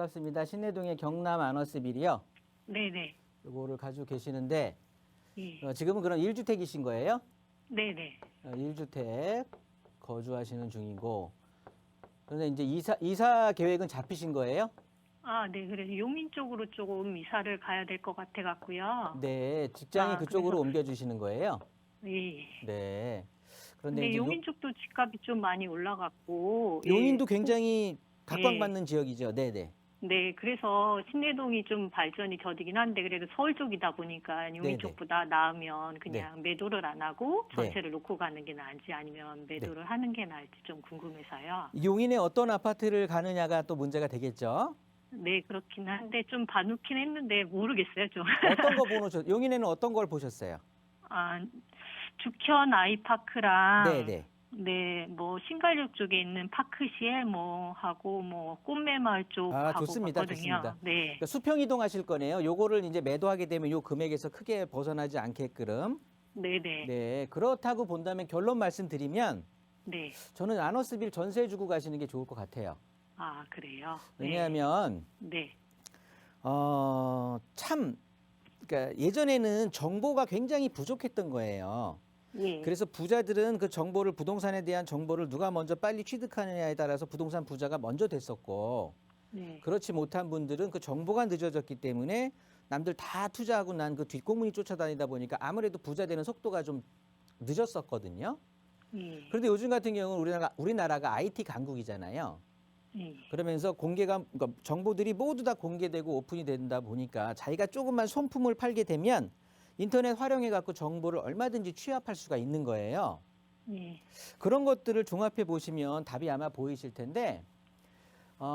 반갑습니다. 신내동의 경남 아너스빌이요. 네네. 요거를 가지고 계시는데 예. 지금은 그럼 1주택이신 거예요? 네네. 1주택 거주하시는 중이고 그런데 이제 이사 계획은 잡히신 거예요? 아, 네. 그래서 용인 쪽으로 조금 이사를 가야 될 것 같아 갖고요. 네, 직장이 그쪽으로 그래서 옮겨주시는 거예요? 예. 네. 그런데 근데 이제 용인 쪽도 집값이 좀 많이 올라갔고, 예. 용인도 굉장히 예. 각광받는 지역이죠. 네네. 네. 그래서 신내동이 좀 발전이 더디긴 한데 그래도 서울 쪽이다 보니까 용인 네네. 쪽보다 나으면 네. 그냥 매도를 안 하고 네. 전세를 놓고 가는 게 나을지 아니면 네. 매도를 하는 게 나을지 좀 궁금해서요. 용인에 어떤 아파트를 가느냐가 또 문제가 되겠죠? 네, 그렇긴 한데 좀 봐놓긴 했는데 모르겠어요, 좀. 어떤 거 보셨어요? 용인에는 어떤 걸 보셨어요? 아, 죽현 아이파크랑 네네. 네, 뭐 신갈역 쪽에 있는 파크시엘 뭐 하고 뭐 꽃매마을 쪽 아, 하고 좋습니다. 봤거든요. 좋습니다. 네, 그러니까 수평 이동하실 거네요. 요거를 이제 매도하게 되면 요 금액에서 크게 벗어나지 않게끔. 네, 네, 네, 그렇다고 본다면 결론 말씀드리면 네. 저는 아너스빌 전세 주고 가시는 게 좋을 것 같아요. 아, 그래요. 네, 왜냐하면 네, 참 그러니까 예전에는 정보가 굉장히 부족했던 거예요. 예, 그래서 부자들은 그 정보를 부동산에 대한 정보를 누가 먼저 빨리 취득하느냐에 따라서 부동산 부자가 먼저 됐었고 네, 그렇지 못한 분들은 그 정보가 늦어졌기 때문에 남들 다 투자하고 난 그 뒷공문이 쫓아다니다 보니까 아무래도 부자 되는 속도가 좀 늦었었거든요. 예, 그런데 요즘 같은 경우는 우리나라가 IT 강국이잖아요. 예, 그러면서 그러니까 정보들이 모두 다 공개되고 오픈이 된다 보니까 자기가 조금만 손품을 팔게 되면 인터넷 활용해 갖고 정보를 얼마든지 취합할 수가 있는 거예요. 예, 그런 것들을 종합해 보시면 답이 아마 보이실 텐데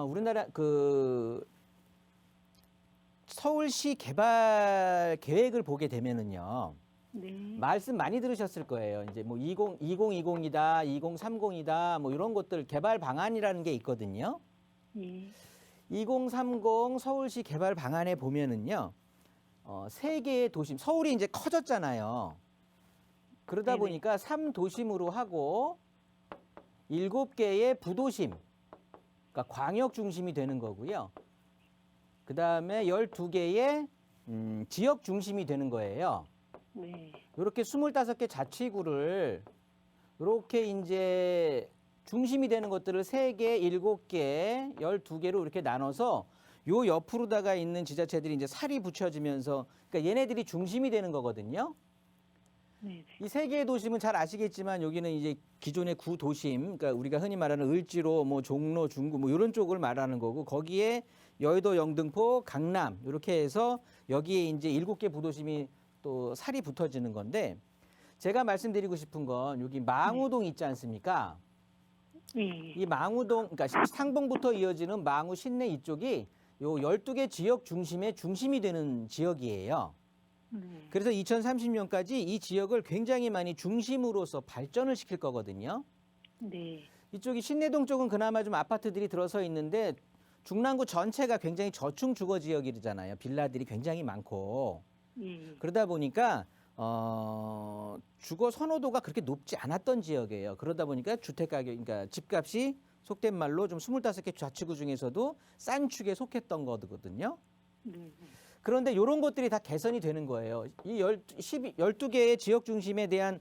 우리나라 그 서울시 개발 계획을 보게 되면은요. 네, 말씀 많이 들으셨을 거예요. 이제 뭐 2020이다, 2030이다, 뭐 이런 것들 개발 방안이라는 게 있거든요. 예, 2030 서울시 개발 방안에 보면은요. 세 개의 도심, 서울이 이제 커졌잖아요. 그러다 네네. 보니까 3도심으로 하고 7개의 부도심, 그러니까 광역 중심이 되는 거고요. 그 다음에 12개의 지역 중심이 되는 거예요. 네, 이렇게 25개 자치구를 이렇게 이제 중심이 되는 것들을 3개, 7개, 12개로 이렇게 나눠서 요 옆으로다가 있는 지자체들이 이제 살이 붙여지면서 그러니까 얘네들이 중심이 되는 거거든요. 네, 이 세 개의 도심은 잘 아시겠지만 여기는 이제 기존의 구도심, 그러니까 우리가 흔히 말하는 을지로, 뭐 종로, 중구 뭐 이런 쪽을 말하는 거고 거기에 여의도, 영등포, 강남 이렇게 해서 여기에 이제 7개 부도심이 또 살이 붙어지는 건데 제가 말씀드리고 싶은 건 여기 망우동 있지 않습니까? 예, 이 망우동, 그러니까 상봉부터 이어지는 망우 신내 이쪽이 요 12개 지역 중심의 중심이 되는 지역이에요. 네, 그래서 2030년까지 이 지역을 굉장히 많이 중심으로서 발전을 시킬 거거든요. 네, 이쪽이 신내동 쪽은 그나마 좀 아파트들이 들어서 있는데 중랑구 전체가 굉장히 저층 주거 지역이잖아요. 빌라들이 굉장히 많고. 예, 그러다 보니까 주거 선호도가 그렇게 높지 않았던 지역이에요. 그러다 보니까 주택 가격, 그러니까 집값이 속된 말로 좀 25개 자치구 중에서도 싼 축에 속했던 거거든요. 네, 그런데 이런 것들이 다 개선이 되는 거예요. 이 12개의 지역 중심에 대한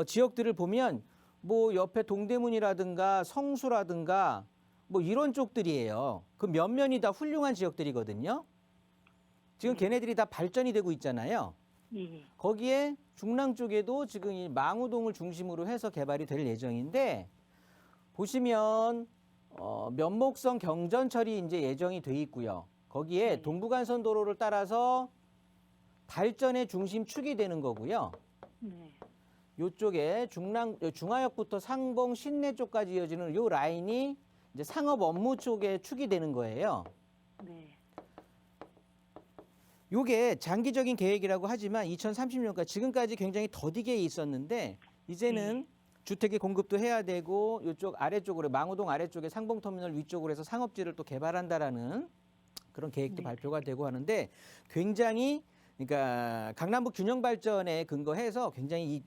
지역들을 보면 뭐 옆에 동대문이라든가 성수라든가 뭐 이런 쪽들이에요. 그 면면이 다 훌륭한 지역들이거든요. 지금 걔네들이 다 발전이 되고 있잖아요. 예, 거기에 중랑 쪽에도 지금 이 망우동을 중심으로 해서 개발이 될 예정인데 보시면 면목성 경전철이 이제 예정이 돼 있고요. 거기에 네. 동부간선도로를 따라서 발전의 중심축이 되는 거고요. 네, 요쪽에 중화역부터 상봉 신내 쪽까지 이어지는 요 라인이 이제 상업 업무 쪽에 축이 되는 거예요. 네, 요게 장기적인 계획이라고 하지만 2030년까지 지금까지 굉장히 더디게 있었는데 이제는 주택의 공급도 해야 되고 이쪽 아래쪽으로 망우동 아래쪽에 상봉터미널 위쪽으로 해서 상업지를 또 개발한다라는 그런 계획도 발표가 되고 하는데 굉장히 그러니까 강남북 균형 발전에 근거해서 굉장히 이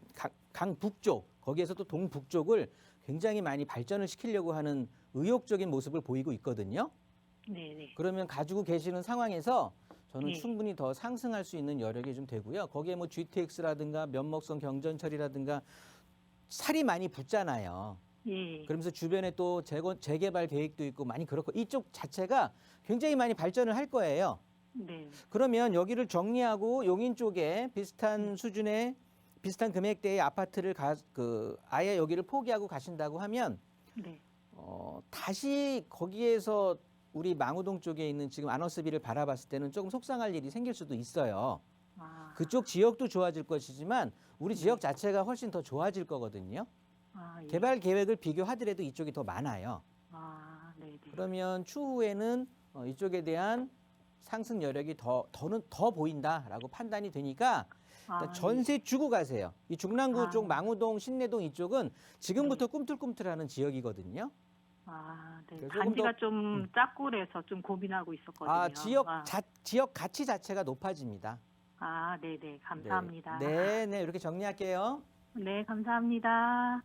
강북쪽 거기에서 또 동북쪽을 굉장히 많이 발전을 시키려고 하는 의욕적인 모습을 보이고 있거든요. 네네. 그러면 가지고 계시는 상황에서 저는 예. 충분히 더 상승할 수 있는 여력이 좀 되고요. 거기에 뭐 GTX라든가 면목성 경전철이라든가 살이 많이 붙잖아요. 예. 그러면서 주변에 또 재개발 계획도 있고 많이 그렇고 이쪽 자체가 굉장히 많이 발전을 할 거예요. 네. 그러면 여기를 정리하고 용인 쪽에 비슷한 수준의 비슷한 금액대의 아파트를 아예 여기를 포기하고 가신다고 하면 네. 다시 거기에서 우리 망우동 쪽에 있는 지금 아너스비를 바라봤을 때는 조금 속상할 일이 생길 수도 있어요. 아. 그쪽 지역도 좋아질 것이지만 우리 지역 자체가 훨씬 더 좋아질 거거든요. 아, 예. 개발 계획을 비교하더라도 이쪽이 더 많아요. 아, 네네. 그러면 추후에는 이쪽에 대한 상승 여력이 더 보인다라고 판단이 되니까 일단 아, 전세 주고 가세요. 이 중랑구 아. 쪽, 망우동, 신내동 이쪽은 지금부터 꿈틀꿈틀하는 지역이거든요. 아, 네. 그래서 조금 단지가 더- 좀 작고 그래서 좀 고민하고 있었거든요. 아, 지역 가치 자체가 높아집니다. 아, 네네. 감사합니다. 네, 네, 이렇게 정리할게요. 네, 감사합니다.